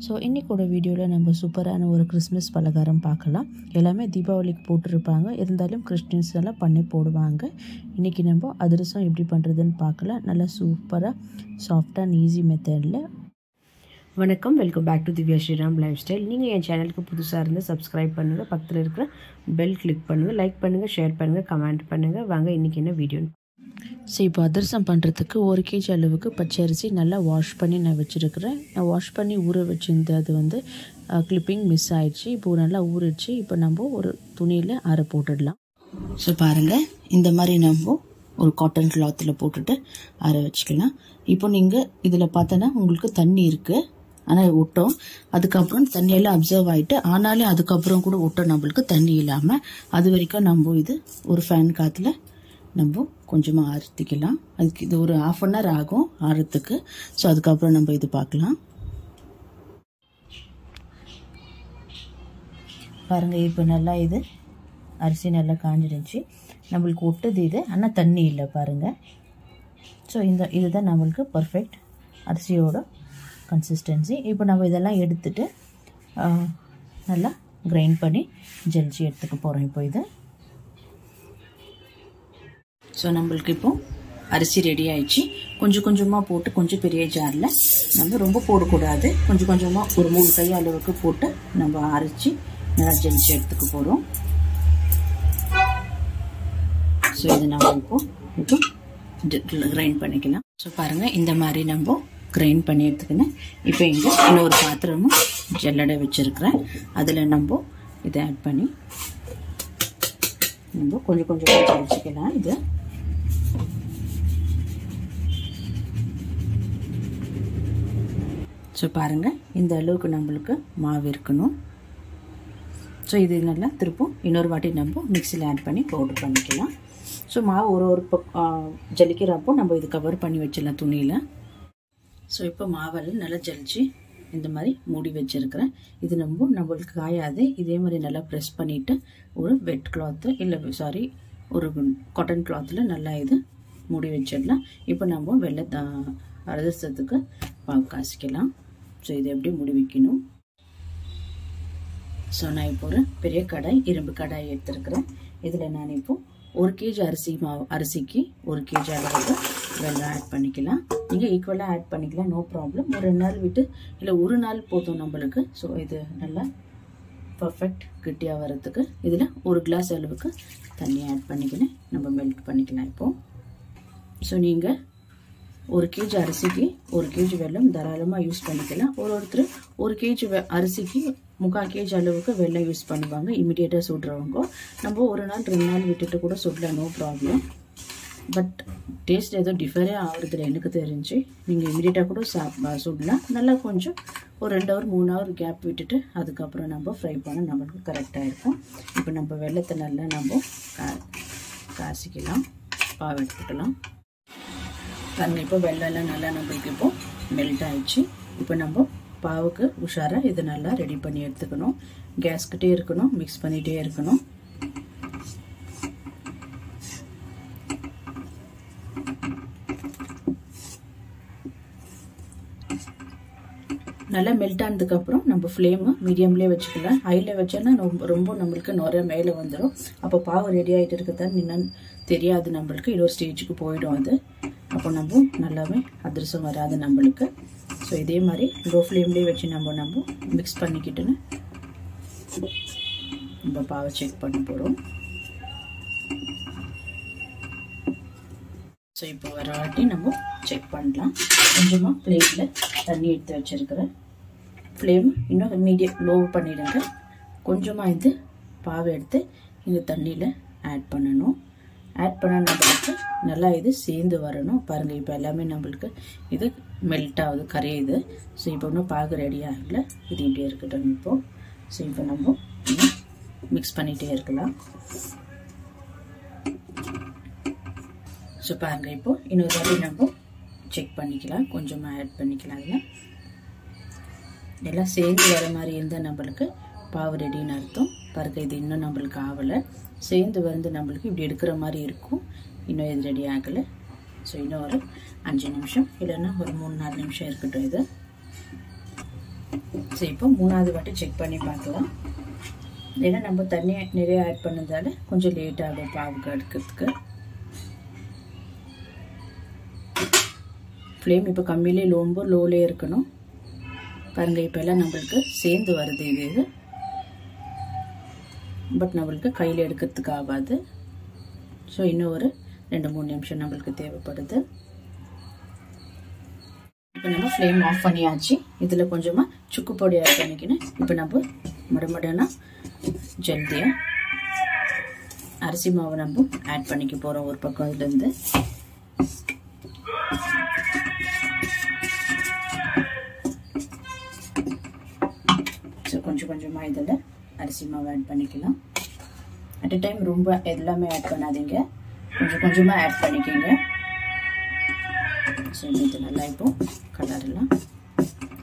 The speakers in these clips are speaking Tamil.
ஸோ இன்றைக்கோட வீடியோவில் நம்ம சூப்பரான ஒரு கிறிஸ்மஸ் பலகாரம் பார்க்கலாம். எல்லாமே தீபாவளிக்கு போட்டிருப்பாங்க, இருந்தாலும் கிறிஸ்டின்ஸ் எல்லாம் பண்ணி போடுவாங்க. இன்றைக்கி நம்ம அதிரசம் எப்படி பண்ணுறதுன்னு பார்க்கலாம். நல்லா சூப்பராக சாஃப்டாக அண்ட் ஈஸி மெத்தடில். வணக்கம், welcome back to Divya Sriram lifestyle. நீங்கள் என் சேனலுக்கு புதுசாக இருந்து சப்ஸ்கிரைப் பண்ணுங்கள், பக்கத்தில் இருக்கிற பெல் கிளிக் பண்ணுங்கள், லைக் பண்ணுங்கள், ஷேர் பண்ணுங்கள், கமெண்ட் பண்ணுங்கள். வாங்க இன்றைக்கி என்ன வீடியோன்னு. ஸோ இப்போ அதிரசம் பண்ணுறதுக்கு 1 kg அளவுக்கு பச்சரிசி நல்லா வாஷ் பண்ணி நான் வச்சுருக்கிறேன். நான் வாஷ் பண்ணி ஊற வச்சுருந்தது வந்து கிளிப்பிங் மிஸ் ஆயிடுச்சு. இப்போது நல்லா ஊறிடுச்சு. இப்போ நம்ம ஒரு துணியில் ஆற போட்டுடலாம். ஸோ பாருங்கள், இந்த மாதிரி நம்ம ஒரு காட்டன் கிளாத்தில் போட்டுட்டு ஆற வச்சுக்கலாம். இப்போ நீங்கள் இதில் பார்த்தோன்னா உங்களுக்கு தண்ணி இருக்குது, ஆனால் ஒட்டும். அதுக்கப்புறம் தண்ணியெல்லாம் அப்சர்வ் ஆகிட்டு ஆனாலும் அதுக்கப்புறம் கூட ஒட்டும் நம்மளுக்கு தண்ணி இல்லாமல். அது வரைக்கும் நம்ம இது ஒரு ஃபேன் காற்றுல நம்ம கொஞ்சமாக ஆறுத்திக்கலாம். அதுக்கு இது ஒரு 1/2 hour ஆகும் ஆறுறதுக்கு. ஸோ அதுக்கப்புறம் நம்ம இது பார்க்கலாம். பாருங்கள், இப்போ நல்லா இது அரிசி நல்லா காஞ்சிடுச்சு. நம்மளுக்கு ஒட்டுது இது, ஆனால் தண்ணி இல்லை பாருங்கள். ஸோ இதுதான் நம்மளுக்கு பர்ஃபெக்ட் அரிசியோட கன்சிஸ்டன்சி. இப்போ நம்ம இதெல்லாம் எடுத்துட்டு நல்லா கிரைண்ட் பண்ணி ஜலிச்சு எடுத்துக்க போகிறோம். இப்போ இது ஸோ நம்மளுக்கு இப்போ அரிசி ரெடி ஆயிடுச்சு. கொஞ்சம் கொஞ்சமாக போட்டு கொஞ்சம் பெரிய ஜாரில் நம்ம ரொம்ப போடக்கூடாது, கொஞ்சம் கொஞ்சமாக ஒரு 3 கை அளவுக்கு போட்டு நம்ம அரைச்சி நல்லா ஜலிச்சு எடுத்துக்க போகிறோம். ஸோ இது நம்ம இப்போ கிரைண்ட் பண்ணிக்கலாம். ஸோ பாருங்கள், இந்த மாதிரி நம்ம கிரைண்ட் பண்ணி எடுத்துக்கணும். இப்போ இங்கே இன்னொரு பாத்திரமும் ஜல்லடை வச்சுருக்கிறேன். அதில் நம்ம இதை ஆட் பண்ணி நம்ம கொஞ்சம் கொஞ்சமாக ஜலிச்சிக்கலாம். இது ஸோ பாருங்கள், இந்த அளவுக்கு நம்மளுக்கு மாவு இருக்கணும். ஸோ இது நல்லா திருப்பும் இன்னொரு வாட்டி நம்ம மிக்சியில் ஆட் பண்ணி பவுடர் பண்ணிக்கலாம். ஸோ மாவு ஒரு ஜலிக்கிறப்போ நம்ம இது கவர் பண்ணி வச்சிடலாம் துணியில். ஸோ இப்போ மாவெல்லாம் நல்லா ஜலிச்சு இந்த மாதிரி மூடி வச்சுருக்கிறேன். இது நம்மளுக்கு காயாது. இதே மாதிரி நல்லா ப்ரெஸ் பண்ணிவிட்டு ஒரு வெட் கிளாத்து இல்லை ஒரு காட்டன் கிளாத்தில் நல்லா இது மூடி வச்சிடலாம். இப்போ நம்ம வெள்ளை அதிரசத்துக்கு பாவு காய்ச்சிக்கலாம். ஸோ இதை எப்படி மூடி வைக்கணும். ஸோ நான் இப்போ ஒரு பெரிய கடாய், இரும்பு கடாய் எடுத்துருக்கிறேன். இதில் நான் இப்போ 1 kg அரிசிக்கு 1 kg அளவுக்கு வெல்லம் ஆட் பண்ணிக்கலாம். நீங்கள் ஈக்குவலாக ஆட் பண்ணிக்கலாம், நோ ப்ராப்ளம். ஒரு 2 நாள் விட்டு இல்லை ஒரு நாள் போதும் நம்மளுக்கு. ஸோ இது நல்லா பர்ஃபெக்ட் கெட்டியாக வரதுக்கு இதில் 1 கிளாஸ் அளவுக்கு தண்ணி ஆட் பண்ணிக்கினேன் நம்ம மெல்ட் பண்ணிக்கலாம் இப்போது. ஸோ நீங்கள் 1 kg அரிசிக்கு 1 kg வெல்லம் தாராளமாக யூஸ் பண்ணிக்கலாம். ஒருத்தர் 1 kg அரிசிக்கு 3/4 kg அளவுக்கு வெல்லம் யூஸ் பண்ணுவாங்க இமிடியேட்டாக சுடுறவங்க. நம்ம ஒரு நாள் 2 நாள் விட்டுட்டு கூட சுடலாம், நோ ப்ராப்ளம். பட் டேஸ்ட் எதுவும் டிஃபரே ஆகுறதுல எனக்கு தெரிஞ்சு நீங்கள் இமிடியேட்டாக கூட சுடலாம். நல்லா கொஞ்சம் ஒரு 2 hour 3 hour கேப் விட்டுட்டு அதுக்கப்புறம் நம்ம ஃப்ரை பண்ண நம்மளுக்கு கரெக்டாக இருக்கும். இப்போ நம்ம வெல்லத்தை நல்லா நம்ம காய்ச்சிக்கலாம், பாவு எடுத்துக்கலாம். பாருங்கள், இப்போ வெள்ளம்லாம் நல்லா நம்மளுக்கு இப்போ மெல்ட் ஆயிடுச்சு. இப்போ நம்ம பாவுக்கு உஷாராக இது நல்லா ரெடி பண்ணி எடுத்துக்கணும். கேஸ்கிட்டே இருக்கணும், மிக்ஸ் பண்ணிகிட்டே இருக்கணும். நல்லா மெல்ட் ஆனதுக்கப்புறம் நம்ம ஃப்ளேமு மீடியம்லேயே வச்சுக்கலாம். ஹையில் வச்சோன்னா ரொம்ப நம்மளுக்கு நிறைய மேலே வந்துடும். அப்போ பாவு ரெடி ஆகிட்டு இருக்கதான் என்னன்னு தெரியாது நம்மளுக்கு, இன்னொரு ஸ்டேஜுக்கு போயிடும் அது. அப்போ நம்ம நல்லாவே அதிரசம் வராது நம்மளுக்கு. ஸோ இதே மாதிரி லோ ஃப்ளேம்லேயே வச்சு நம்ம மிக்ஸ் பண்ணிக்கிட்டுன்னு நம்ம பாவை செக் பண்ண போகிறோம். ஸோ இப்போ வர வாட்டி நம்ம செக் பண்ணலாம். கொஞ்சமாக பிளேட்டில் தண்ணி எடுத்து வச்சுருக்கிறேன். ஃப்ளேம் இன்னும் மீடியம் லோ பண்ணிவிடுங்க. கொஞ்சமாக இது பாவை எடுத்து இந்த தண்ணியில் ஆட் பண்ணணும். ஆட் பண்ண நம்மளுக்கு நல்லா இது சேர்ந்து வரணும். பாருங்கள், இப்போ எல்லாமே நம்மளுக்கு இது மெல்ட் ஆகுது, கரையுது. ஸோ இப்போ இன்னும் பாகு ரெடி ஆகலை, இது இப்படியே இருக்கட்டும் இப்போது. ஸோ இப்போ நம்ம மிக்ஸ் பண்ணிகிட்டே இருக்கலாம். ஸோ பாருங்கள், இப்போது இன்னொரு வாட்டி நம்ம செக் பண்ணிக்கலாம், கொஞ்சமாக ஆட் பண்ணிக்கலாம். அதில் எல்லாம் சேர்ந்து வர மாதிரி இருந்தால் நம்மளுக்கு பாவு ரெடின்னு அர்த்தம். பாருங்கள், இது இன்னும் நம்மளுக்கு ஆகலை. சேர்ந்து வந்து நம்மளுக்கு இப்படி எடுக்கிற மாதிரி இருக்கும். இன்னும் இது ரெடி ஆகலை. ஸோ இன்னும் ஒரு 5 நிமிஷம் இல்லைன்னா ஒரு 3-4 நிமிஷம் இருக்கட்டும் இது. ஸோ இப்போ மூணாவது வாட்டி செக் பண்ணி பார்க்கலாம். ஏன்னா நம்ம தண்ணி நிறைய ஆட் பண்ணதால கொஞ்சம் லேட் ஆகும் பாவுக்கு எடுக்கிறதுக்கு. ஃப்ளேம் இப்போ கம்மியிலே ரொம்ப லோலே இருக்கணும். பாருங்கள் இப்போ எல்லாம் நம்மளுக்கு சேர்ந்து வருது இது. பட் நம்மளுக்கு கையில் எடுக்கிறதுக்கு ஆகாது. ஸோ இன்னும் ஒரு 2-3 நிமிஷம் நம்மளுக்கு தேவைப்படுது. இப்போ நம்ம ஃப்ளேம் ஆஃப் பண்ணியாச்சு. இதில் கொஞ்சமாக சுக்கு பொடி ஆட் பண்ணிக்கினேன். இப்போ நம்ம மறுமடனா ஜல்தியாக அரிசி மாவை நம்ம ஆட் பண்ணிக்க போகிறோம் ஒரு பக்கம் இதுலேருந்து. ஸோ கொஞ்சம் கொஞ்சமாக இதில் அரிசி மாவு ஆட் பண்ணிக்கலாம். அட் அ டைம் ரொம்ப எல்லாமே ஆட் பண்ணாதீங்க, கொஞ்சம் கொஞ்சமாக ஆட் பண்ணிக்கோங்க. ஸோ இது நல்லா இப்போ கலர்லாம்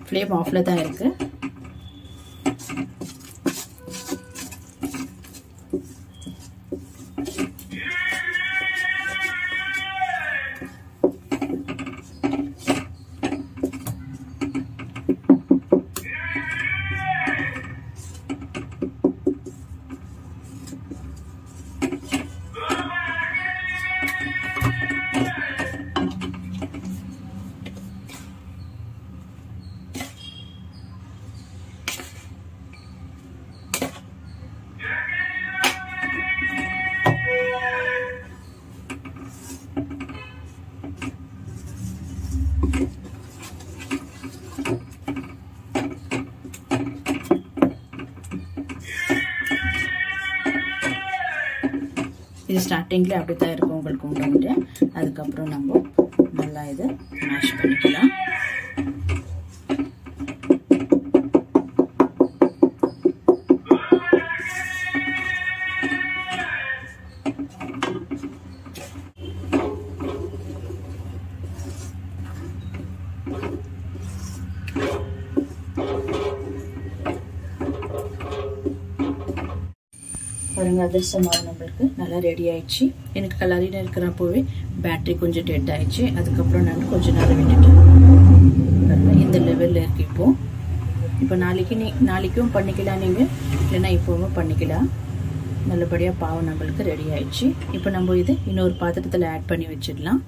ஃப்ளேம் ஆஃபில் தான் இருக்குது. இது ஸ்டார்டிங்கில் அப்படி தான் இருக்கும் உங்களுக்கு உண்டு. அதுக்கப்புறம் நம்ம நல்லா இதை மேஷ் பண்ணிக்கலாம். பாருங்க அதிரசம் மாவு நம்மளுக்கு நல்லா ரெடி ஆயிடுச்சு. எனக்கு கலரின்னு இருக்கிறப்போவே பேட்டரி கொஞ்சம் டெட் ஆயிடுச்சு. அதுக்கப்புறம் நான் கொஞ்சம் நேரம் விட்டுட்டேன். இந்த லெவலில் இருக்கு. இப்போ நாளைக்கும் பண்ணிக்கலாம் நீங்கள், இல்லைன்னா இப்போவும் பண்ணிக்கலாம். நல்லபடியாக பாவு நம்மளுக்கு ரெடி ஆயிடுச்சு. இப்போ நம்ம இது இன்னொரு பாத்திரத்தில் ஆட் பண்ணி வச்சிடலாம்.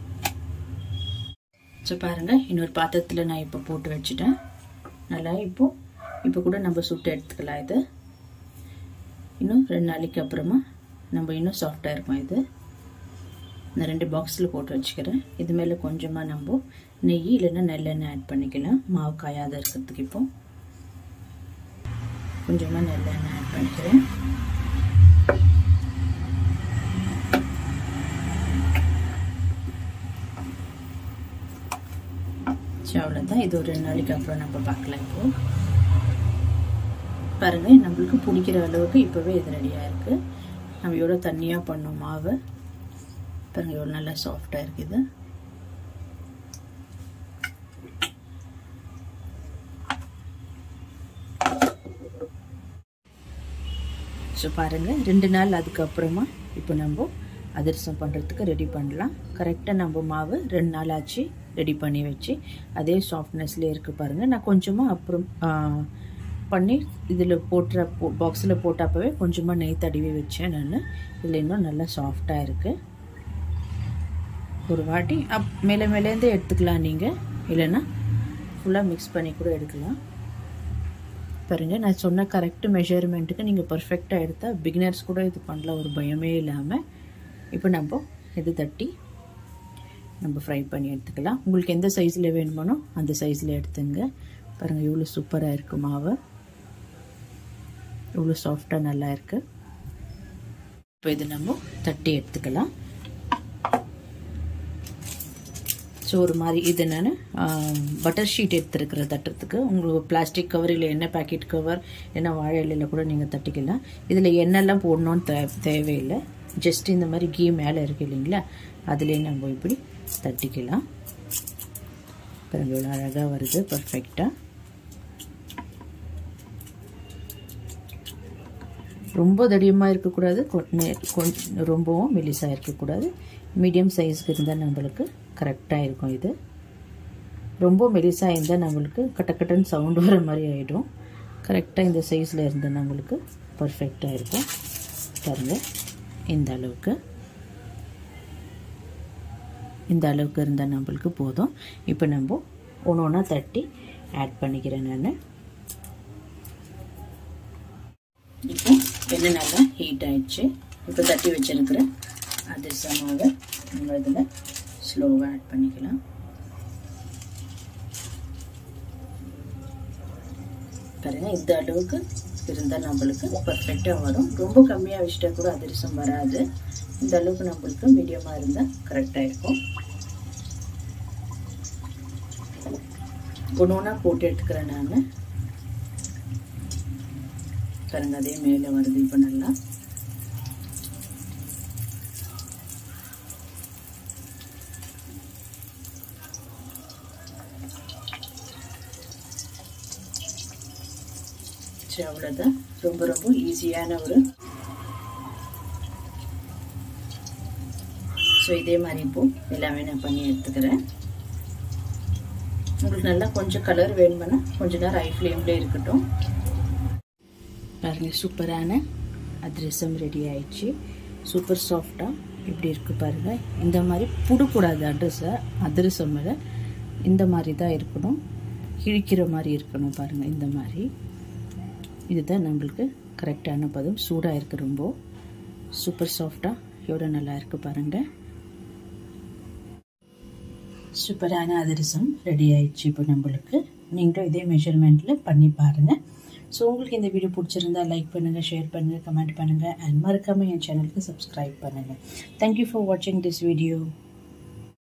ஸோ பாருங்கள் இன்னொரு பாத்திரத்தில் நான் இப்போ போட்டு வச்சுட்டேன். நல்லா இப்போ கூட நம்ம சுட்டு எடுத்துக்கலாம். இது இன்னும் 2 நாளைக்கு அப்புறமா நம்ம இன்னும் சாஃப்டாக இருக்கும். இது நான் 2 பாக்ஸில் போட்டு வச்சுக்கிறேன். இது மேலே கொஞ்சமாக நம்ம நெய் இல்லைன்னா நெல்லெண்ணெய் ஆட் பண்ணிக்கலாம், மாவு காயாத இருக்கிறதுக்கு. இப்போ கொஞ்சமாக நெல்லெண்ணெய் ஆட் பண்ணிக்கிறேன். சரி அவ்வளோதான். இது ஒரு 2 நாளைக்கு அப்புறம் நம்ம பார்க்கலாம். இப்போது பாருங்கள் நம்மளுக்கு பிடிக்கிற அளவுக்கு இப்போவே இது ரெடியாக இருக்குது. நம்ம எவ்வளோ தண்ணியாக பண்ணோம் மாவு பாருங்கள், எவ்வளோ நல்லா சாஃப்டாக இருக்குது. ஸோ பாருங்கள் 2 நாள் அதுக்கப்புறமா இப்போ நம்ம அதிரசம் பண்ணுறதுக்கு ரெடி பண்ணலாம். கரெக்டாக நம்ம மாவு 2 நாள் ஆச்சு ரெடி பண்ணி வச்சு அதே சாஃப்ட்னஸ்லேயே இருக்குது. பாருங்கள் நான் கொஞ்சமாக அப்புறம் பண்ணி இதில் போட்டுற பாக்ஸில் போட்டப்பவே கொஞ்சமாக நெய் தடவி வச்சேன் நான். இதில் இன்னும் நல்லா சாஃப்டாக இருக்குது. ஒரு வாட்டி மேலேருந்தே எடுத்துக்கலாம் நீங்கள், இல்லைன்னா ஃபுல்லாக மிக்ஸ் பண்ணி கூட எடுக்கலாம். பாருங்கள் நான் சொன்ன கரெக்ட் மெஷர்மெண்ட்டுக்கு நீங்கள் பர்ஃபெக்டாக எடுத்தால் பிகினர்ஸ் கூட இது பண்ணலாம், ஒரு பயமே இல்லாமல். இப்போ நம்ம இது தட்டி நம்ம ஃப்ரை பண்ணி எடுத்துக்கலாம். உங்களுக்கு எந்த சைஸில் வேணுமானோ அந்த சைஸில் எடுத்துங்க. பாருங்கள் எவ்வளோ சூப்பராக இருக்குது மாவு, எவ்வளோ சாஃப்டாக நல்லா இருக்குது. இப்போ இது நம்ம தட்டி எடுத்துக்கலாம். ஸோ ஒரு மாதிரி இது நான் பட்டர் ஷீட் எடுத்துருக்கிறேன் தட்டுறதுக்கு. உங்களுக்கு பிளாஸ்டிக் கவர் இல்லை எண்ணெய் பேக்கெட் கவர் என்ன வாழை இலையில் கூட நீங்கள் தட்டிக்கலாம். இதில் எண்ணெய்லாம் போடணுன்னு தேவையில்லை. ஜஸ்ட் இந்த மாதிரி கீ மேலே இருக்கு இல்லைங்களா, அதுலேயே நம்ம இப்படி தட்டிக்கலாம். பாருங்க எவ்வளோ அழகாக வருது, பர்ஃபெக்டாக. ரொம்ப தடியமாக இருக்கக்கூடாது, கொஞ்சம் ரொம்பவும் மெலிசாக இருக்கக்கூடாது. மீடியம் சைஸ்க்கு இருந்தால் நம்மளுக்கு கரெக்டாக இருக்கும். இது ரொம்ப மெலிசாக இருந்தால் நம்மளுக்கு கட்டக்கட்டன்னு சவுண்ட் வர மாதிரி ஆகிடும். கரெக்டாக இந்த சைஸில் இருந்தால் நம்மளுக்கு பர்ஃபெக்டாக இருக்கும். பாருங்கள், இந்த அளவுக்கு இருந்தால் நம்மளுக்கு போதும். இப்போ நம்ம ஒன்று ஒன்றா தட்டி ஆட் பண்ணிக்கிறேன் நான். இப்போ எண்ணெய் நல்லா ஹீட் ஆயிடுச்சு. இப்போ தட்டி வச்சிருக்கிற அதிரசம் மாவை நம்ம இதில் ஸ்லோவாக ஆட் பண்ணிக்கலாம். பாருங்கள், இந்த அளவுக்கு இருந்தால் நம்மளுக்கு பர்ஃபெக்டாக வரும். ரொம்ப கம்மியாக வச்சுட்டா கூட அதிரசம் வராது. இந்த அளவுக்கு நம்மளுக்கு மீடியமாக இருந்தால் கரெக்டாக இருக்கும். ஒன்று ஒன்றா போட்டு எடுத்துக்கிறேன் நான். பாருங்க, அதே மேலே வருது. இப்போ நல்லா அவ்வளோதான். ரொம்ப ரொம்ப ஈஸியான ஒரு. ஸோ இதே மாதிரி இப்போ எல்லாமே நான் பண்ணி எடுத்துக்கிறேன். உங்களுக்கு நல்லா கொஞ்சம் கலர் வேணும்னா கொஞ்ச நேரம் ஹை ஃப்ளேம்லேயே இருக்கட்டும். பாருங்கள், சூப்பரான அதிரசம் ரெடி ஆயிடுச்சு. சூப்பர் சாஃப்டாக இப்படி இருக்குது பாருங்கள். இந்த மாதிரி புடக்கூடாது அதிரசம் மேலே. இந்த மாதிரி தான் இருக்கணும், கிழிக்கிற மாதிரி இருக்கணும். பாருங்கள், இந்த மாதிரி. இதுதான் நம்மளுக்கு கரெக்டான பதம். சூடாக இருக்குது, ரொம்ப சூப்பர் சாஃப்டாக எவ்வளோ நல்லா இருக்குது பாருங்கள். சூப்பரான அதிரசம் ரெடி ஆயிடுச்சு. இப்போ நம்மளுக்கு நீங்களும் இதே மெஷர்மெண்ட்டில் பண்ணி பாருங்கள். ஸோ உங்களுக்கு இந்த வீடியோ பிடிச்சிருந்தா லைக் பண்ணுங்கள், ஷேர் பண்ணுங்கள், கமெண்ட் பண்ணுங்கள், அண்ட் மறக்காமல் என் சேனலுக்கு சப்ஸ்கிரைப் பண்ணுங்கள். தேங்க்யூ ஃபார் வாட்சிங் திஸ் வீடியோ.